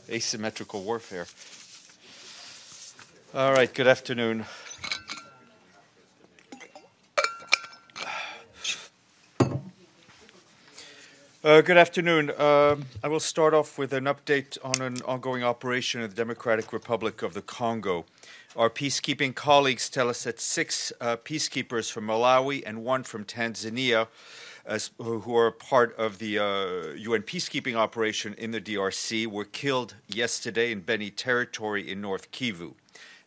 Asymmetrical warfare. All right, good afternoon. Good afternoon. I will start off with an update on an ongoing operation in the Democratic Republic of the Congo. Our peacekeeping colleagues tell us that 6 peacekeepers from Malawi and 1 from Tanzania, who are part of the UN peacekeeping operation in the DRC, were killed yesterday in Beni territory in North Kivu.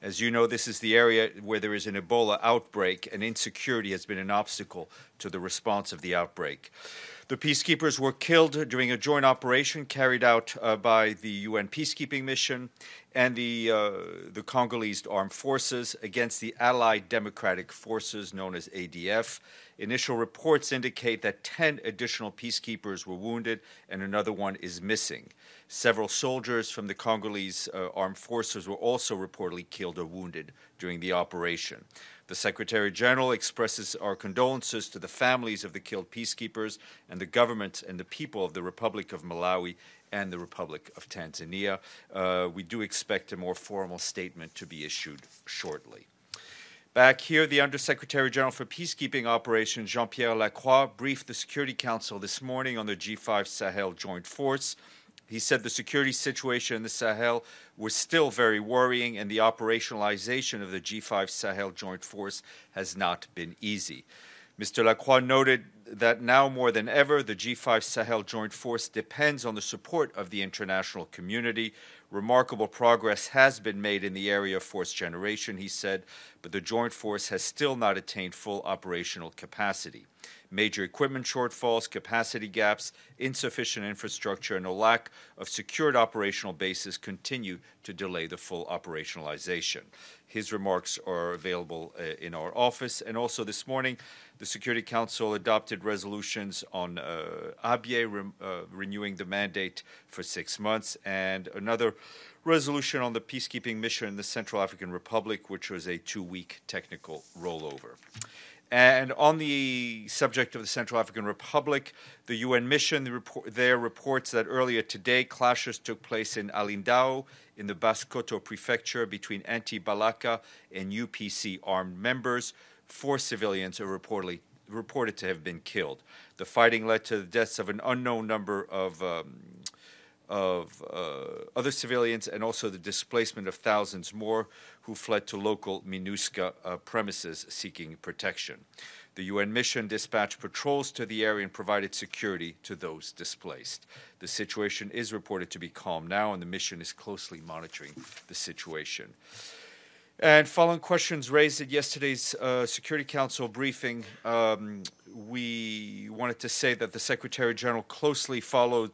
As you know, this is the area where there is an Ebola outbreak, and insecurity has been an obstacle to the response of the outbreak. The peacekeepers were killed during a joint operation carried out by the UN peacekeeping mission and the Congolese armed forces against the Allied Democratic Forces known as ADF. Initial reports indicate that 10 additional peacekeepers were wounded and another one is missing. Several soldiers from the Congolese armed forces were also reportedly killed or wounded during the operation. The Secretary General expresses our condolences to the families of the killed peacekeepers and the government and the people of the Republic of Malawi and the Republic of Tanzania. We do expect a more formal statement to be issued shortly. Back here, the Undersecretary General for Peacekeeping Operations, Jean-Pierre Lacroix, briefed the Security Council this morning on the G5 Sahel Joint Force. He said the security situation in the Sahel was still very worrying and the operationalization of the G5 Sahel Joint Force has not been easy. Mr. Lacroix noted that now more than ever, the G5 Sahel Joint Force depends on the support of the international community. Remarkable progress has been made in the area of force generation, he said, but the Joint Force has still not attained full operational capacity. Major equipment shortfalls, capacity gaps, insufficient infrastructure, and a lack of secured operational bases continue to delay the full operationalization. His remarks are available in our office. And also this morning, the Security Council adopted resolutions on Abyei renewing the mandate for 6 months, and another resolution on the peacekeeping mission in the Central African Republic, which was a 2-week technical rollover. And on the subject of the Central African Republic, the UN mission there reports that earlier today, clashes took place in Alindao in the Basse-Koto prefecture between anti-Balaka and UPC armed members. 4 civilians are reported to have been killed. The fighting led to the deaths of an unknown number of other civilians and also the displacement of thousands more who fled to local MINUSCA premises seeking protection. The UN mission dispatched patrols to the area and provided security to those displaced. The situation is reported to be calm now, and the mission is closely monitoring the situation. And following questions raised at yesterday's Security Council briefing, we wanted to say that the Secretary General closely followed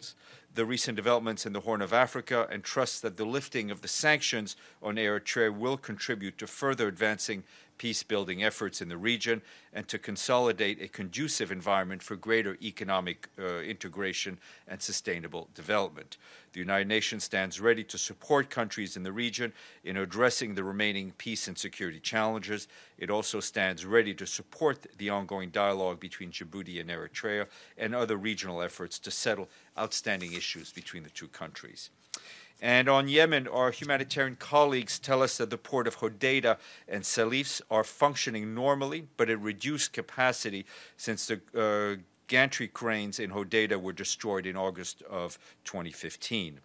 the recent developments in the Horn of Africa and trusts that the lifting of the sanctions on Eritrea will contribute to further advancing peace-building efforts in the region and to consolidate a conducive environment for greater economic integration and sustainable development. The United Nations stands ready to support countries in the region in addressing the remaining peace and security challenges. It also stands ready to support the ongoing dialogue between Djibouti and Eritrea and other regional efforts to settle outstanding issues between the two countries. And on Yemen, our humanitarian colleagues tell us that the port of Hodeidah and Salif are functioning normally, but at reduced capacity since the gantry cranes in Hodeidah were destroyed in August of 2015.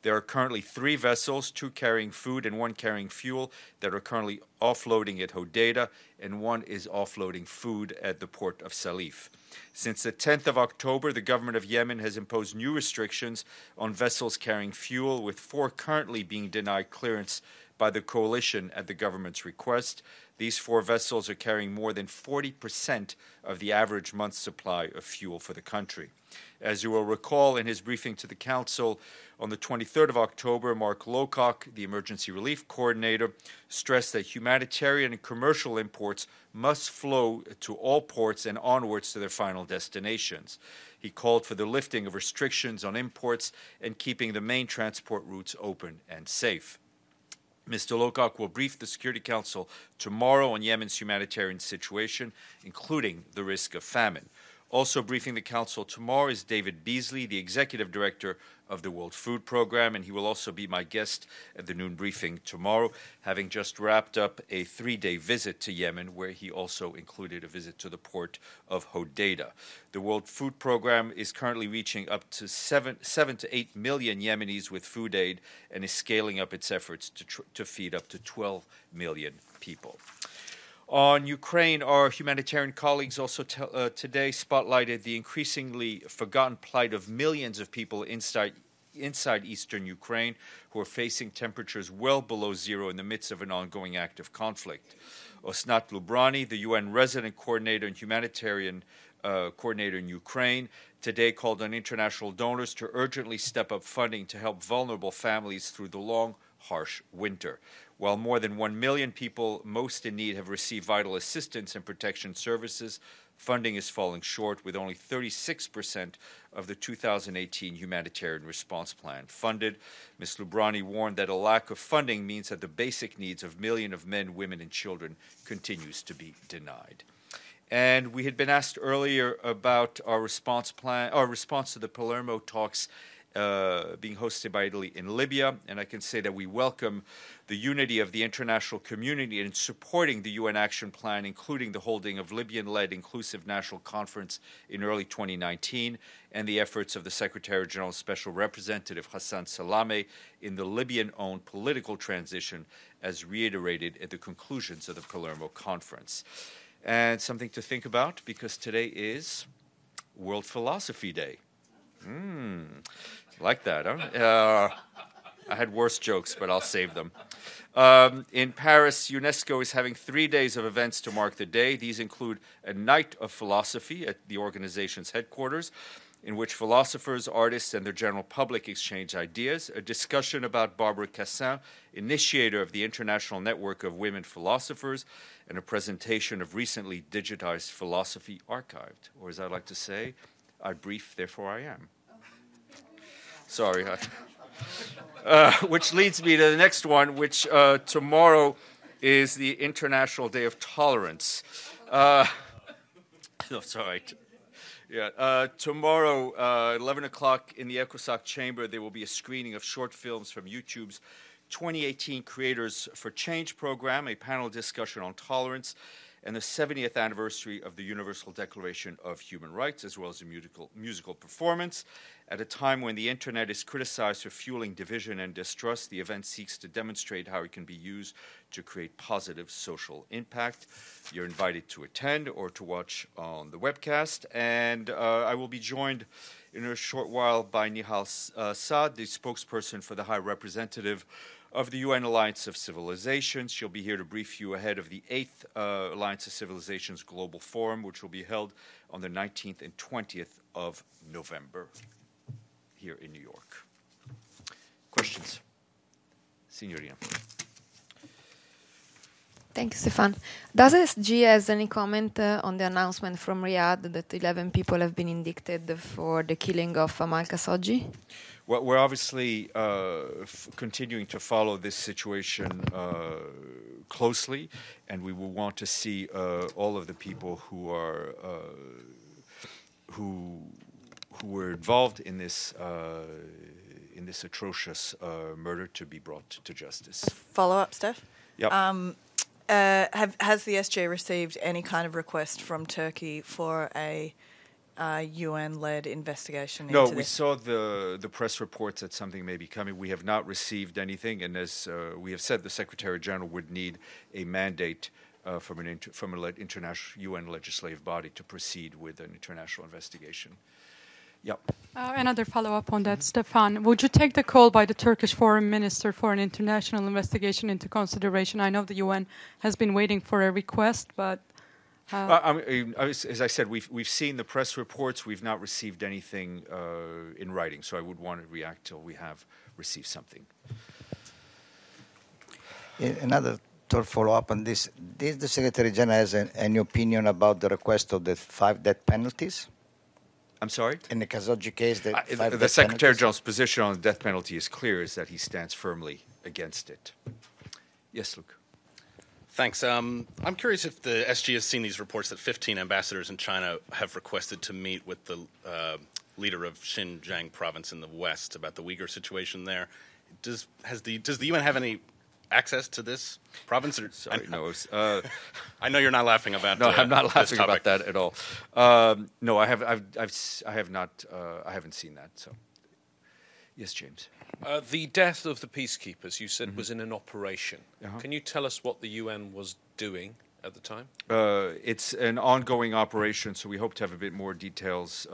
There are currently 3 vessels, 2 carrying food and 1 carrying fuel, that are currently offloading at Hodeidah, and 1 is offloading food at the port of Salif. Since the 10th of October, the government of Yemen has imposed new restrictions on vessels carrying fuel, with 4 currently being denied clearance by the coalition at the government's request. These 4 vessels are carrying more than 40% of the average month's supply of fuel for the country. As you will recall, in his briefing to the Council on the 23rd of October, Mark Lowcock, the Emergency Relief Coordinator, stressed that humanitarian and commercial imports must flow to all ports and onwards to their final destinations. He called for the lifting of restrictions on imports and keeping the main transport routes open and safe. Mr. Lowcock will brief the Security Council tomorrow on Yemen's humanitarian situation, including the risk of famine. Also briefing the Council tomorrow is David Beasley, the Executive Director of the World Food Programme, and he will also be my guest at the noon briefing tomorrow, having just wrapped up a 3-day visit to Yemen, where he also included a visit to the port of Hodeidah. The World Food Programme is currently reaching up to 7 to 8 million Yemenis with food aid and is scaling up its efforts to feed up to 12 million people. On Ukraine, our humanitarian colleagues also today spotlighted the increasingly forgotten plight of millions of people inside eastern Ukraine who are facing temperatures well below zero in the midst of an ongoing active conflict. Osnat Lubrani, the UN resident coordinator and humanitarian coordinator in Ukraine, today called on international donors to urgently step up funding to help vulnerable families through the long, harsh winter. While more than 1 million people most in need have received vital assistance and protection services, funding is falling short, with only 36% of the 2018 humanitarian response plan funded. Ms. Lubrani warned that a lack of funding means that the basic needs of millions of men, women, and children continues to be denied. And we had been asked earlier about our response to the Palermo talks being hosted by Italy in Libya, and I can say that we welcome the unity of the international community in supporting the UN action plan, including the holding of Libyan-led inclusive national conference in early 2019, and the efforts of the Secretary General's Special Representative Hassan Salameh in the Libyan-owned political transition, as reiterated at the conclusions of the Palermo conference. And something to think about, because today is World Philosophy Day. Like that, huh? I had worse jokes, but I'll save them. In Paris, UNESCO is having 3 days of events to mark the day. These include a night of philosophy at the organization's headquarters, in which philosophers, artists, and the general public exchange ideas, a discussion about Barbara Cassin, initiator of the International Network of Women Philosophers, and a presentation of recently digitized philosophy archived. Or as I like to say, I brief, therefore I am. Sorry. Which leads me to the next one, which tomorrow is the International Day of Tolerance. No, sorry. Yeah, tomorrow, 11 o'clock in the ECOSOC chamber, there will be a screening of short films from YouTube's 2018 Creators for Change program, a panel discussion on tolerance, and the 70th anniversary of the Universal Declaration of Human Rights, as well as a musical performance. At a time when the internet is criticized for fueling division and distrust, the event seeks to demonstrate how it can be used to create positive social impact. You're invited to attend or to watch on the webcast. And I will be joined in a short while by Nihal Saad, the spokesperson for the High Representative of the UN Alliance of Civilizations. She'll be here to brief you ahead of the 8th Alliance of Civilizations Global Forum, which will be held on the 19th and 20th of November here in New York. Questions? Signorina. Thank you, Stéphane. Does SG has any comment on the announcement from Riyadh that 11 people have been indicted for the killing of Amal Khashoggi? Well, we're obviously continuing to follow this situation closely, and we will want to see all of the people who are who were involved in this atrocious murder to be brought to justice. Follow up, Steph? Yep. Has the SG received any kind of request from Turkey for a UN-led investigation into this? No, we saw the press reports that something may be coming. We have not received anything, and as we have said, the Secretary General would need a mandate from an international UN legislative body to proceed with an international investigation. Yep. Another follow-up on that, Stéphane. Would you take the call by the Turkish foreign minister for an international investigation into consideration? I know the UN has been waiting for a request, but... as I said, we've seen the press reports. We've not received anything in writing, so I would want to react till we have received something. Another follow-up on this. Did the Secretary General has any opinion about the request of the 5 death penalties? I'm sorry? In the Khashoggi case, the Secretary General's position on the death penalty is clear, is that he stands firmly against it. Yes, Luke. Thanks. I'm curious if the SG has seen these reports that 15 ambassadors in China have requested to meet with the leader of Xinjiang province in the west about the Uyghur situation there. Does the UN have any access to this province? Sorry, no. I know you're not laughing about. No, I'm not laughing about that at all. No, I haven't seen that. So, yes, James. The death of the peacekeepers, you said, was in an operation. Can you tell us what the UN was doing at the time? It's an ongoing operation, so we hope to have a bit more details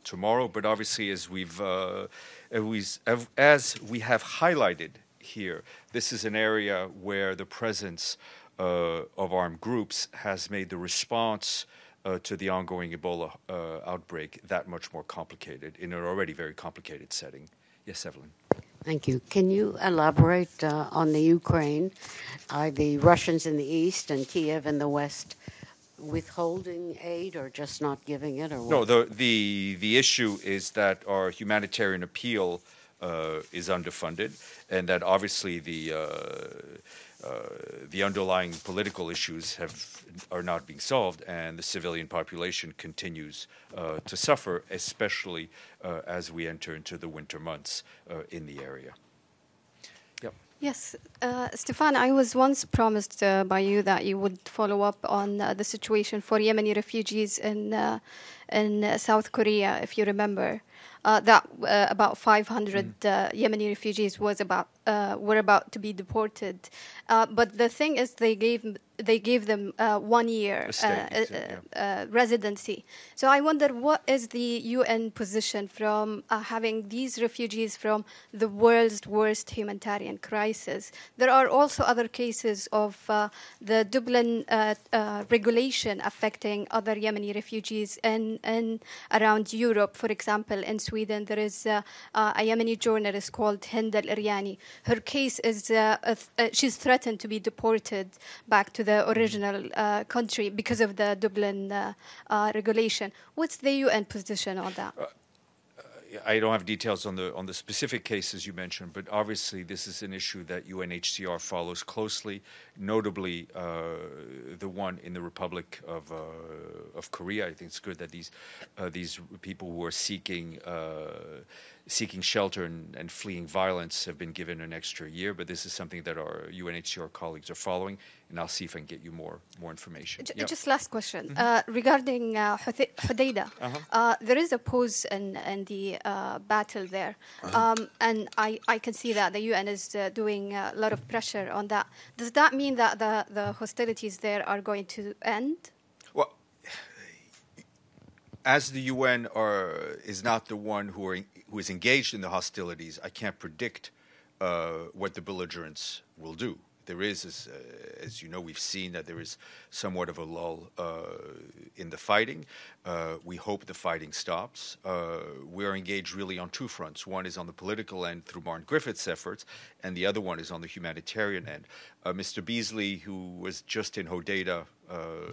tomorrow. But obviously, as we have highlighted here, this is an area where the presence of armed groups has made the response to the ongoing Ebola outbreak that much more complicated in an already very complicated setting. Yes, Evelyn. Thank you. Can you elaborate on the Ukraine? Are the Russians in the east and Kiev in the west withholding aid or just not giving it? Or what? No, the issue is that our humanitarian appeal is underfunded, and that obviously the underlying political issues are not being solved, and the civilian population continues to suffer, especially as we enter into the winter months in the area. Yep. Yes, Stéphane, I was once promised by you that you would follow up on the situation for Yemeni refugees in South Korea, if you remember. That about 500 Yemeni refugees were about to be deported, but the thing is, they gave them 1 year residency. So I wonder, what is the UN position from having these refugees from the world's worst humanitarian crisis? There are also other cases of the Dublin regulation affecting other Yemeni refugees in around Europe. For example, in Sweden, there is a Yemeni journalist called Hind al-Iryani. Her case is she's threatened to be deported back to the original country because of the Dublin regulation. What's the UN position on that? I don't have details on the specific cases you mentioned, but obviously this is an issue that UNHCR follows closely, notably the one in the Republic of Korea. I think it's good that these people who are seeking shelter and fleeing violence have been given an extra year, but this is something that our UNHCR colleagues are following, and I'll see if I can get you more information. Just last question. Regarding Hodeidah, there is a pause in the battle there, and I can see that the UN is doing a lot of pressure on that. Does that mean that the hostilities there are going to end? Well, as the UN is not the one who is engaged in the hostilities, I can't predict what the belligerents will do. There is, as you know, we've seen that there is somewhat of a lull in the fighting. We hope the fighting stops. We are engaged really on two fronts. One is on the political end through Martin Griffiths' efforts, and the other one is on the humanitarian end. Mr. Beasley, who was just in Hodeidah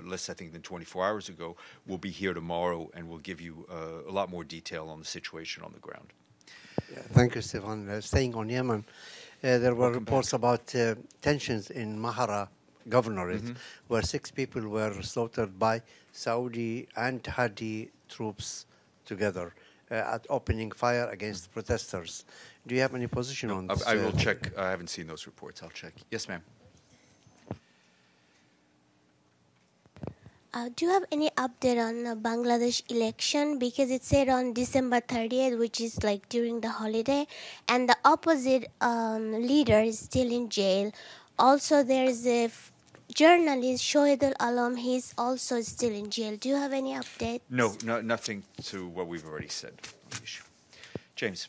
less, I think, than 24 hours ago, will be here tomorrow and will give you a lot more detail on the situation on the ground. Yeah, thank you, Stéphane. Staying on Yemen, there were reports about tensions in Mahara Governorate, where 6 people were slaughtered by Saudi and Hadi troops together at opening fire against protesters. Do you have any position on this? I will check. I haven't seen those reports. I'll check. Yes, ma'am. Do you have any update on the Bangladesh election? Because it said on December 30th, which is like during the holiday, and the opposite leader is still in jail. Also, there is a journalist, Shohidul Alam, he's also still in jail. Do you have any update? No, nothing to what we've already said on the issue. James.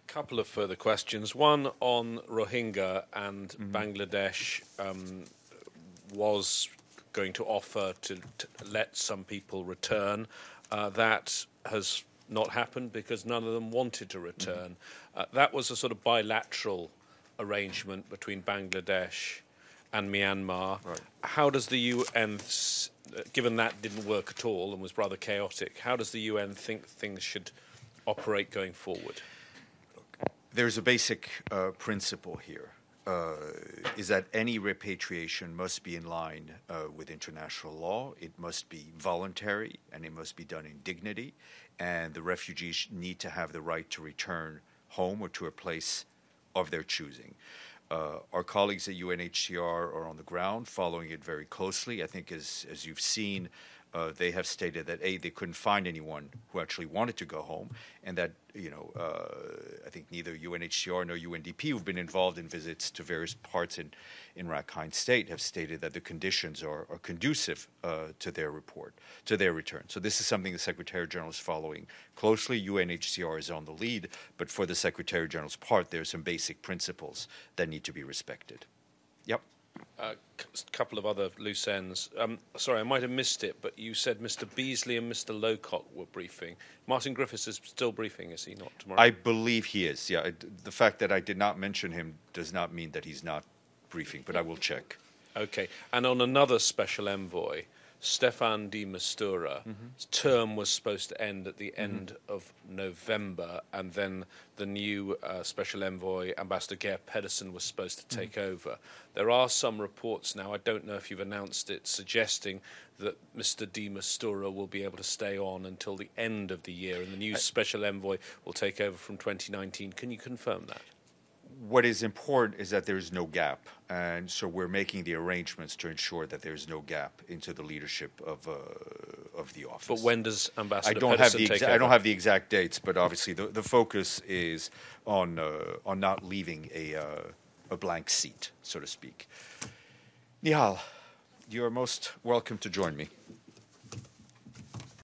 Couple of further questions. One on Rohingya and Bangladesh was going to offer to let some people return. That has not happened because none of them wanted to return. That was a sort of bilateral arrangement between Bangladesh and Myanmar. Right. How does the UN, given that didn't work at all and was rather chaotic, how does the UN think things should operate going forward? There's a basic principle here. is that any repatriation must be in line with international law. It must be voluntary, and it must be done in dignity. And the refugees need to have the right to return home or to a place of their choosing. Our colleagues at UNHCR are on the ground following it very closely. I think as you've seen, they have stated that, A, they couldn't find anyone who actually wanted to go home, and that, I think neither UNHCR nor UNDP, who've been involved in visits to various parts in Rakhine State, have stated that the conditions are conducive to their return. So this is something the Secretary General is following closely. UNHCR is on the lead, but for the Secretary General's part, there are some basic principles that need to be respected. Yep. A couple of other loose ends. Sorry, I might have missed it, but you said Mr. Beasley and Mr. Lowcock were briefing. Martin Griffiths is still briefing, is he not, tomorrow? I believe he is, yeah. The fact that I did not mention him does not mean that he's not briefing, but I will check. Okay. And on another special envoy, Stéphane de Mistura's term was supposed to end at the end of November, and then the new special envoy, Ambassador Geir Pedersen, was supposed to take over. There are some reports now, I don't know if you've announced it, suggesting that Mr. de Mistura will be able to stay on until the end of the year, and the new special envoy will take over from 2019. Can you confirm that? What is important is that there's no gap, and so we're making the arrangements to ensure that there's no gap into the leadership of the office. But when does Ambassador Pedersen take over? I don't have the exact dates, but obviously the focus is on not leaving a blank seat, so to speak. Nihal, you are most welcome to join me.